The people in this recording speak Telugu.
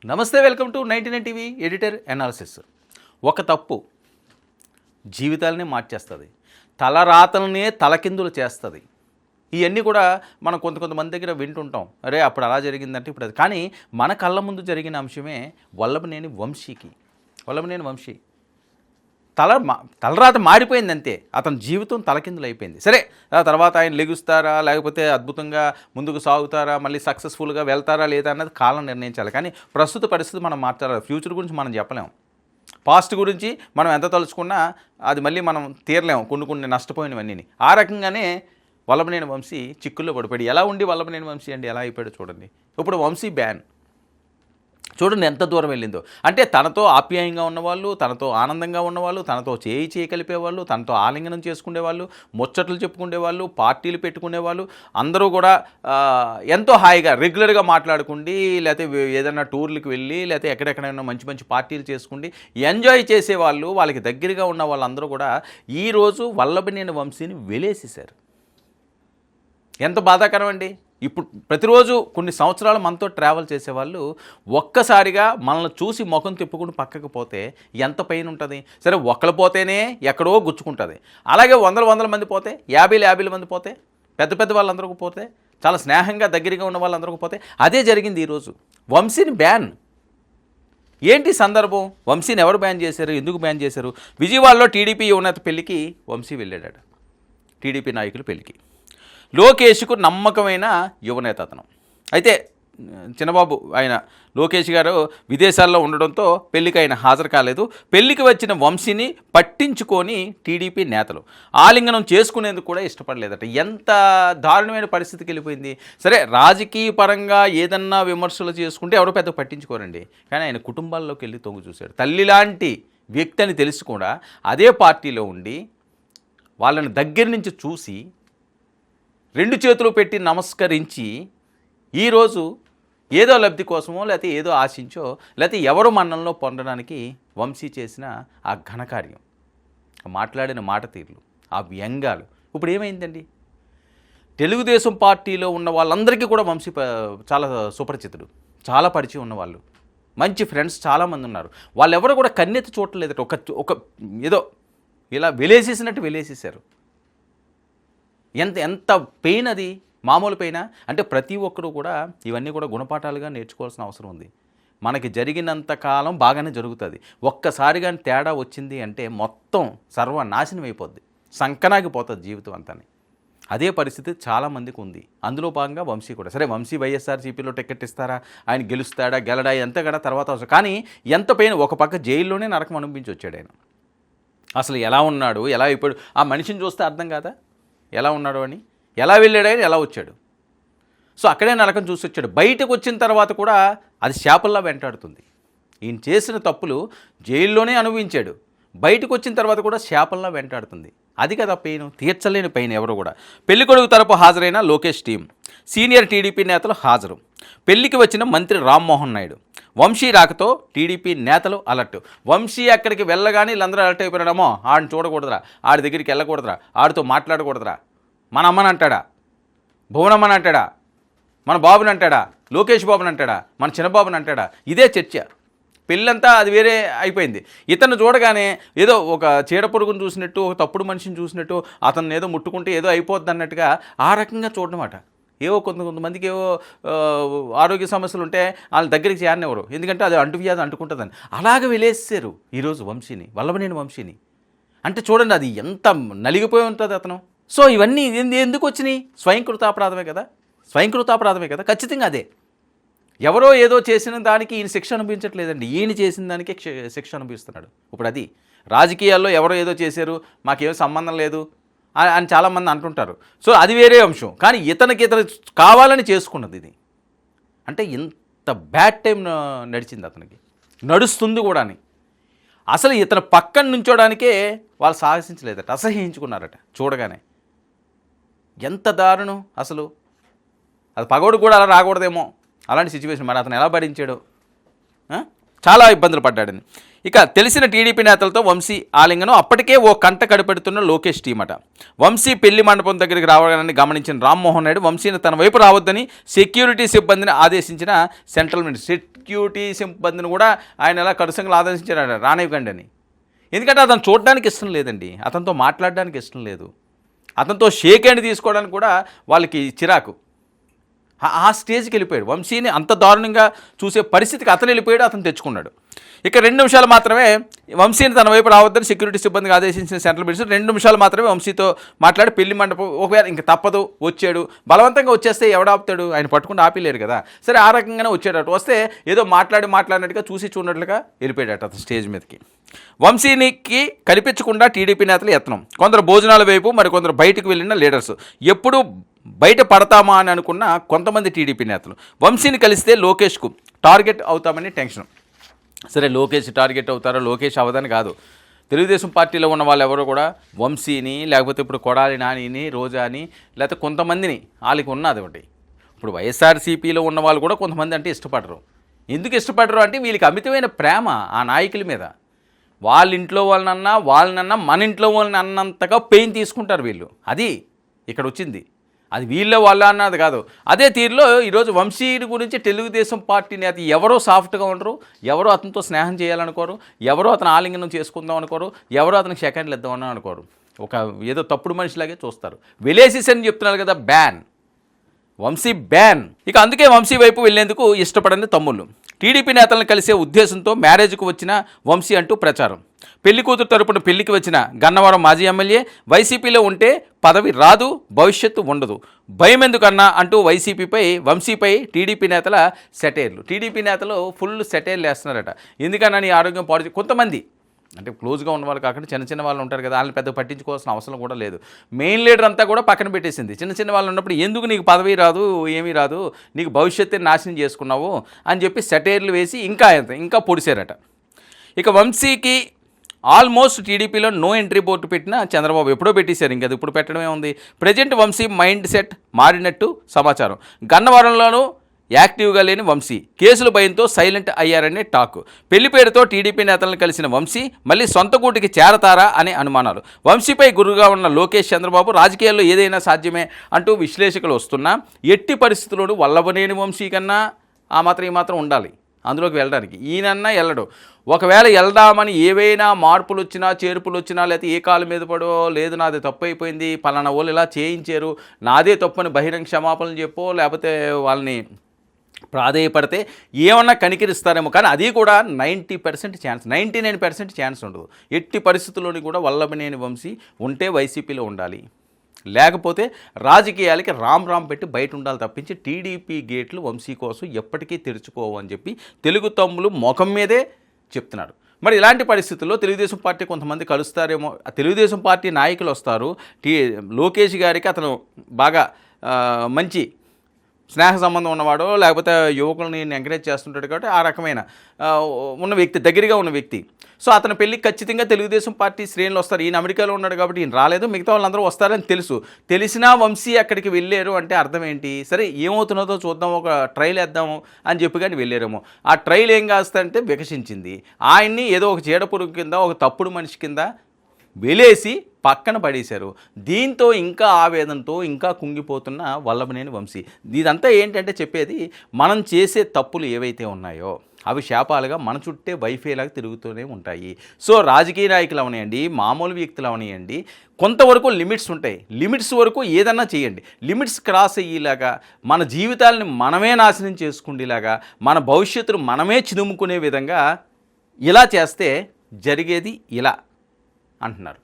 నమస్తే, welcome to 99 TV editor analysis. ఒక తప్పు జీవితాలనే మార్చేస్తుంది, తలరాతలనే తలకిందులు చేస్తుంది. ఇవన్నీ కూడా మనం కొంతమంది దగ్గర వింటుంటాం. అరే అప్పుడు అలా జరిగిందంటే ఇప్పుడు అది. కానీ మన కళ్ళ ముందు జరిగిన అంశమే వల్లభనేని వంశీ తలరాత మారిపోయింది అంతే. అతని జీవితం తలకిందులు అయిపోయింది. సరే, ఆ తర్వాత ఆయన లెగుస్తారా, లేకపోతే అద్భుతంగా ముందుకు సాగుతారా, మళ్ళీ సక్సెస్ఫుల్గా వెళ్తారా లేదా అన్నది కాలం నిర్ణయించాలి. కానీ ప్రస్తుత పరిస్థితి మనం మార్చాలి. ఫ్యూచర్ గురించి మనం చెప్పలేము, పాస్ట్ గురించి మనం ఎంత తలుచుకున్నా అది మళ్ళీ మనం తీరలేము, కొన్ని నష్టపోయినవన్నీ. ఆ రకంగానే వల్లభనేని వంశీ చిక్కుల్లో పడిపోయాడు. ఎలా ఉండి వల్లభనేని వంశీ అండి ఎలా అయిపోయాడు చూడండి. ఇప్పుడు వంశీ బ్యాన్ చూడండి ఎంత దూరం వెళ్ళిందో. అంటే తనతో ఆప్యాయంగా ఉన్నవాళ్ళు, తనతో ఆనందంగా ఉన్నవాళ్ళు, తనతో చేయి కలిపేవాళ్ళు, తనతో ఆలింగనం చేసుకునేవాళ్ళు, ముచ్చట్లు చెప్పుకునేవాళ్ళు, పార్టీలు పెట్టుకునేవాళ్ళు, అందరూ కూడా ఎంతో హాయిగా రెగ్యులర్గా మాట్లాడుకుండి, లేకపోతే ఏదైనా టూర్లకు వెళ్ళి, లేకపోతే ఎక్కడెక్కడైనా మంచి పార్టీలు చేసుకుండి ఎంజాయ్ చేసేవాళ్ళు, వాళ్ళకి దగ్గరగా ఉన్న వాళ్ళందరూ కూడా ఈరోజు వల్లభనేని వంశీని వెలేసేశారు. ఎంత బాధాకరం అండి. ఇప్పుడు ప్రతిరోజు కొన్ని సంవత్సరాలు మనతో ట్రావెల్ చేసేవాళ్ళు ఒక్కసారిగా మనల్ని చూసి ముఖం తిప్పుకుని పక్కకు పోతే ఎంత పెయిన్ ఉంటుంది. సరే, ఒకళ్ళు పోతేనే ఎక్కడో గుచ్చుకుంటుంది. అలాగే వందల మంది పోతే, 50 మంది పోతే, పెద్ద వాళ్ళందరికీ పోతే, చాలా స్నేహంగా దగ్గరగా ఉన్న వాళ్ళందరికీ పోతే, అదే జరిగింది ఈరోజు. వంశీని బ్యాన్. ఏంటి సందర్భం? వంశీని ఎవరు బ్యాన్ చేశారు, ఎందుకు బ్యాన్ చేశారు? విజయవాడలో టీడీపీ యువనేత పెళ్లికి వంశీ వెళ్ళాడు. టీడీపీ నాయకుల పెళ్లికి. లోకేష్కు నమ్మకమైన యువనేత అతను. అయితే చిన్నబాబు ఆయన లోకేష్ గారు విదేశాల్లో ఉండడంతో పెళ్లికి ఆయన హాజరు కాలేదు. పెళ్లికి వచ్చిన వంశీని పట్టించుకొని టీడీపీ నేతలు ఆలింగనం చేసుకునేందుకు కూడా ఇష్టపడలేదట. ఎంత దారుణమైన పరిస్థితికి వెళ్ళిపోయింది. సరే, రాజకీయ పరంగా ఏదన్నా విమర్శలు చేసుకుంటే ఎవరో పెద్ద పట్టించుకోరండి. కానీ ఆయన కుటుంబాల్లోకి వెళ్ళి తొంగి చూశాడు. తల్లి లాంటి వ్యక్తి అని తెలిసి కూడా అదే పార్టీలో ఉండి వాళ్ళని దగ్గర నుంచి చూసి 2 చేతులు పెట్టి నమస్కరించి ఈరోజు ఏదో లబ్ధి కోసమో, లేకపోతే ఏదో ఆశించో, లేకపోతే ఎవరు మన్ననలో పొందడానికి వంశీ చేసిన ఆ ఘనకార్యం, మాట్లాడిన మాట తీరులు, ఆ వ్యంగ్యాలు ఇప్పుడు ఏమైందండి? తెలుగుదేశం పార్టీలో ఉన్న వాళ్ళందరికీ కూడా వంశీ చాలా సుపరిచితుడు, చాలా పరిచయం ఉన్నవాళ్ళు, మంచి ఫ్రెండ్స్ చాలామంది ఉన్నారు. వాళ్ళెవరు కూడా కన్నెత్తి చూడలేదట. ఒక ఏదో ఇలా వెలేసేశారు. ఎంత పెయిన్ అది, మామూలు పెయినా? అంటే ప్రతి ఒక్కరూ కూడా ఇవన్నీ కూడా గుణపాఠాలుగా నేర్చుకోవాల్సిన అవసరం ఉంది. మనకి జరిగినంత కాలం బాగానే జరుగుతుంది. ఒక్కసారిగా తేడా వచ్చింది అంటే మొత్తం సర్వనాశనం అయిపోద్ది, సంకనాగిపోతుంది జీవితం అంతా. అదే పరిస్థితి చాలామందికి ఉంది. అందులో భాగంగా వంశీ కూడా. సరే, వంశీ వైఎస్ఆర్సీపీలో టికెట్ ఇస్తారా, ఆయన గెలుస్తాడా గెలడా ఎంత కూడా తర్వాత అవసరం. కానీ ఎంత పెయిన్. ఒక పక్క జైల్లోనే నరకం అనిపించి వచ్చాడు ఆయన. అసలు ఎలా ఉన్నాడు, ఎలా అయిపోయాడు, ఆ మనిషిని చూస్తే అర్థం కాదా ఎలా ఉన్నాడు అని? ఎలా వెళ్ళాడు ఆయన, ఎలా వచ్చాడు? సో అక్కడే నరకం చూసి వచ్చాడు. బయటకు వచ్చిన తర్వాత కూడా అది శాపల్లా వెంటాడుతుంది. ఈయన చేసిన తప్పులు జైల్లోనే అనుభవించాడు, బయటకు వచ్చిన తర్వాత కూడా శాపల్లా వెంటాడుతుంది. అది కదా పెయిన్, తీర్చలేని పెయిన్. ఎవరు కూడా. పెళ్లికొడుకు తరపు హాజరైన లోకేష్ టీం, సీనియర్ టీడీపీ నేతలు హాజరు. పెళ్లికి వచ్చిన మంత్రి రామ్మోహన్ నాయుడు. వంశీ రాకతో టీడీపీ నేతలు అలర్ట్. వంశీ అక్కడికి వెళ్ళగానే వీళ్ళందరూ అలర్ట్ అయిపోయాడమో, ఆడిని చూడకూడదురా, ఆడి దగ్గరికి వెళ్ళకూడదురా, ఆడితో మాట్లాడకూడదురా, మన అమ్మని అంటాడా, భువనమ్మని అంటాడా, మన బాబుని అంటాడా, లోకేష్ బాబుని అంటాడా, మన చిన్నబాబుని అంటాడా? ఇదే చర్చ. పెళ్ళంతా అది వేరే అయిపోయింది. ఇతను చూడగానే ఏదో ఒక చీడపురుగును చూసినట్టు, ఒక తప్పుడు మనిషిని చూసినట్టు, అతను ఏదో ముట్టుకుంటే ఏదో అయిపోద్ది అన్నట్టుగా ఆ రకంగా చూడనమాట. ఏవో కొంతమందికి ఏవో ఆరోగ్య సమస్యలు ఉంటే వాళ్ళ దగ్గరికి చేరనివ్వరు, ఎందుకంటే అది అంటువ్యాధి అంటుకుంటుందని. అలాగే వెలేసారు ఈరోజు వంశీని, వల్లభనేని వంశీని. అంటే చూడండి అది ఎంత నలిగిపోయి ఉంటుంది అతను. సో ఇవన్నీ ఎందుకు వచ్చినాయి? స్వయంకృతాపరాధమే కదా. ఖచ్చితంగా అదే. ఎవరో ఏదో చేసిన దానికి ఈయన శిక్ష అనుభవించట్లేదండి, ఈయన చేసిన దానికే శిక్ష అనుభవిస్తున్నాడు. ఇప్పుడు అది రాజకీయాల్లో ఎవరో ఏదో చేశారు, మాకేమో సంబంధం లేదు అని చాలామంది అంటుంటారు. సో అది వేరే అంశం. కానీ ఇతను కావాలని చేసుకున్నది ఇది. అంటే ఇంత బ్యాడ్ టైం నడిచింది అతనికి, నడుస్తుంది కూడా అని. అసలు ఇతను పక్కన నుంచోడానికే వాళ్ళు సాహసించలేదట, అసహ్యించుకున్నారట చూడగానే. ఎంత దారుణం అసలు. అది పగోడు కూడా అలా రాకూడదేమో అలాంటి సిచ్యువేషన్. మరి అతను ఎలా భరించాడు? చాలా ఇబ్బందులు పడ్డాడని. ఇక తెలిసిన టీడీపీ నేతలతో వంశీ ఆలింగనం. అప్పటికే ఓ కంట కడిపెడుతున్న లోకేష్ టీం అట. వంశీ పెళ్లి మండపం దగ్గరికి రావాలని గమనించిన రామ్మోహన్ నాయుడు వంశీని తన వైపు రావద్దని సెక్యూరిటీ సిబ్బందిని ఆదేశించిన సెంట్రల్ మినిస్టర్. సెక్యూరిటీ సిబ్బందిని కూడా ఆయన ఎలా కడుసంగా ఆదేశించాడు రానివ్వకండి అని. ఎందుకంటే అతను చూడడానికి ఇష్టం లేదండి, అతనితో మాట్లాడడానికి ఇష్టం లేదు, అతనితో షేక్ హ్యాండ్ తీసుకోవడానికి కూడా వాళ్ళకి చిరాకు. ఆ స్టేజ్కి వెళ్ళిపోయాడు. వంశీని అంత దారుణంగా చూసే పరిస్థితికి అతను వెళ్ళిపోయాడు, అతను తెచ్చుకున్నాడు. ఇక 2 నిమిషాలు మాత్రమే వంశీని తన వైపు రావద్దని సెక్యూరిటీ సిబ్బందికి ఆదేశించిన సెంట్రల్ మినిస్టర్ 2 నిమిషాలు మాత్రమే వంశీతో మాట్లాడి పెళ్లి మండపం ఒకవేళ ఇంక తప్పదు వచ్చాడు, బలవంతంగా వచ్చేస్తే ఎవడాపుతాడు, ఆయన పట్టుకుని ఆపిలేరు కదా. సరే ఆ రకంగానే వచ్చాడట. వస్తే ఏదో మాట్లాడినట్టుగా చూసి చూడనట్లుగా వెళ్ళిపోయాడట అతను స్టేజ్ మీదకి. వంశీనికి కనిపించకుండా టీడీపీ నేతలు యత్నం, కొందరు భోజనాల వైపు మరి కొందరు బయటకు వెళ్ళిన లీడర్స్, ఎప్పుడు బయట పడతామా అని అనుకున్న కొంతమంది టీడీపీ నేతలు వంశీని కలిస్తే లోకేష్కు టార్గెట్ అవుతామని టెన్షన్. సరే లోకేష్ టార్గెట్ అవుతారో, లోకేష్ అవదని కాదు, తెలుగుదేశం పార్టీలో ఉన్న వాళ్ళు ఎవరో కూడా వంశీని లేకపోతే ఇప్పుడు కొడాలి నానిని రోజాని లేకపోతే కొంతమందిని వాళ్ళకి ఉన్నది ఒకటి. ఇప్పుడు వైఎస్ఆర్సీపీలో ఉన్న వాళ్ళు కూడా కొంతమంది అంటే ఇష్టపడరు. ఎందుకు ఇష్టపడరు అంటే వీళ్ళకి అమితమైన ప్రేమ ఆ నాయకుల మీద. వాళ్ళ ఇంట్లో వాళ్ళనన్నా మన ఇంట్లో వాళ్ళని అన్నంతగా పెయిన్ తీసుకుంటారు వీళ్ళు. అది ఇక్కడ వచ్చింది. అది వీళ్ళ వాళ్ళ అన్నది కాదు. అదే తీరులో ఈరోజు వంశీయుడి గురించి తెలుగుదేశం పార్టీ నేత ఎవరో సాఫ్ట్గా ఉండరు, ఎవరో అతనితో స్నేహం చేయాలనుకోరు, ఎవరో అతను ఆలింగనం చేసుకుందాం అనుకోరు, ఎవరో అతనికి సెకండ్లు ఇద్దామని అనుకోరు. ఒక ఏదో తప్పుడు మనిషిలాగే చూస్తారు. వెలేసిస్ అని చెప్తున్నారు కదా, బ్యాన్ వంశీ బ్యాన్. ఇక అందుకే వంశీ వైపు వెళ్లేందుకు ఇష్టపడని తమ్ముళ్ళు టీడీపీ నేతలను కలిసే ఉద్దేశంతో మ్యారేజ్కు వచ్చిన వంశీ అంటూ ప్రచారం. పెళ్లి కూతురు తరపున పెళ్లికి వచ్చిన గన్నవరం మాజీ ఎమ్మెల్యే వైసీపీలో ఉంటే పదవి రాదు, భవిష్యత్తు ఉండదు, భయం ఎందుకన్నా అంటూ వంశీపై టీడీపీ నేతల సెటైర్లు. టీడీపీ నేతలు ఫుల్ సెటైర్లు వేస్తున్నారట. ఎందుకన్నా నీ ఆరోగ్యం పాడు. కొంతమంది అంటే క్లోజ్గా ఉన్నవాళ్ళు కాకుండా చిన్న వాళ్ళు ఉంటారు కదా, వాళ్ళని పెద్దగా పట్టించుకోవాల్సిన అవసరం కూడా లేదు. మెయిన్ లీడర్ అంతా కూడా పక్కన పెట్టేసింది. చిన్న వాళ్ళు ఉన్నప్పుడు ఎందుకు నీకు పదవి రాదు, ఏమీ రాదు, నీకు భవిష్యత్తుని నాశనం చేసుకున్నావు అని చెప్పి సెటైర్లు వేసి ఇంకా పొడిచారట. ఇక వంశీకి ఆల్మోస్ట్ టీడీపీలో నో ఎంట్రీ బోర్డు పెట్టిన చంద్రబాబు ఎప్పుడో పెట్టేశారు, ఇంక అది ఇప్పుడు పెట్టడమే ఉంది. ప్రజెంట్ వంశీ మైండ్ సెట్ మారినట్టు సమాచారం. గన్నవరంలోనూ యాక్టివ్గా లేని వంశీ కేసుల భయంతో సైలెంట్ అయ్యారనే టాక్. పెళ్లి పేరుతో టీడీపీ నేతలను కలిసిన వంశీ మళ్ళీ సొంత గూటికి చేరతారా అనే అనుమానాలు. వంశీపై గురుగా ఉన్న లోకేష్ చంద్రబాబు రాజకీయాల్లో ఏదైనా సాధ్యమే అంటూ విశ్లేషకులు వస్తున్నా ఎట్టి పరిస్థితుల్లోనూ వల్లభనేని వంశీ కన్నా ఈ మాత్రం ఉండాలి అందులోకి వెళ్ళడానికి. ఈయనన్నా వెళ్ళడు. ఒకవేళ వెళ్దామని ఏవైనా మార్పులు వచ్చినా చేర్పులు వచ్చినా లేకపోతే ఏ కాలు మీద పడో లేదు నాది తప్పు అయిపోయింది, పలానా వాళ్ళు ఇలా చేయించారు, నాదే తప్పని బహిరంగ క్షమాపణలు చెప్పో లేకపోతే వాళ్ళని ప్రాధేయపడితే ఏమన్నా కనికరిస్తారేమో. కానీ అది కూడా 90% ఛాన్స్, 99% ఛాన్స్ ఉండదు. ఎట్టి పరిస్థితుల్లోని కూడా వల్లభనేని వంశీ ఉంటే వైసీపీలో ఉండాలి, లేకపోతే రాజకీయాలకి రామ్ పెట్టి బయట ఉండాలి తప్పించి టీడీపీ గేట్లు వంశీ కోసం ఎప్పటికీ తెరుచుకోవు అని చెప్పి తెలుగు తమ్ములు ముఖం మీదే చెప్తున్నాడు. మరి ఇలాంటి పరిస్థితుల్లో తెలుగుదేశం పార్టీ కొంతమంది కలుస్తారేమో, తెలుగుదేశం పార్టీ నాయకులు వస్తారు. లోకేష్ గారికి అతను బాగా మంచి స్నేహ సంబంధం ఉన్నవాడో లేకపోతే యువకులని ఎంకరేజ్ చేస్తుంటాడు కాబట్టి ఆ రకమైన ఉన్న వ్యక్తి, దగ్గరగా ఉన్న వ్యక్తి. సో అతని పెళ్ళికి ఖచ్చితంగా తెలుగుదేశం పార్టీ శ్రేణులు వస్తారు. ఈయన అమెరికాలో ఉన్నాడు కాబట్టి ఈయన రాలేదు, మిగతా వాళ్ళందరూ వస్తారని తెలిసినా వంశీ అక్కడికి వెళ్ళారు అంటే అర్థం ఏంటి? సరే ఏమవుతున్నదో చూద్దాం, ఒక ట్రైల్ వేద్దాము అని చెప్పి కానీ వెళ్ళారేమో. ఆ ట్రైల్ ఏం కాస్తంటే వికసించింది. ఆయన్ని ఏదో ఒక చీడపురుగు కింద, ఒక తప్పుడు మనిషి కింద వెలేసి పక్కన పడేశారు. దీంతో ఇంకా ఆవేదనతో ఇంకా కుంగిపోతున్న వల్లభనేని వంశీ. ఇదంతా ఏంటంటే చెప్పేది, మనం చేసే తప్పులు ఏవైతే ఉన్నాయో అవి శాపాలుగా మన చుట్టే వైఫైలాగా తిరుగుతూనే ఉంటాయి. సో రాజకీయ నాయకులు అవనియండి, మామూలు వ్యక్తులు అవనియండి, కొంతవరకు లిమిట్స్ ఉంటాయి. లిమిట్స్ వరకు ఏదన్నా చేయండి. లిమిట్స్ క్రాస్ అయ్యేలాగా, మన జీవితాలని మనమే నాశనం చేసుకునేలాగా, మన భవిష్యత్తును మనమే చిదుముకునే విధంగా ఇలా చేస్తే జరిగేది ఇలా అంటున్నారు.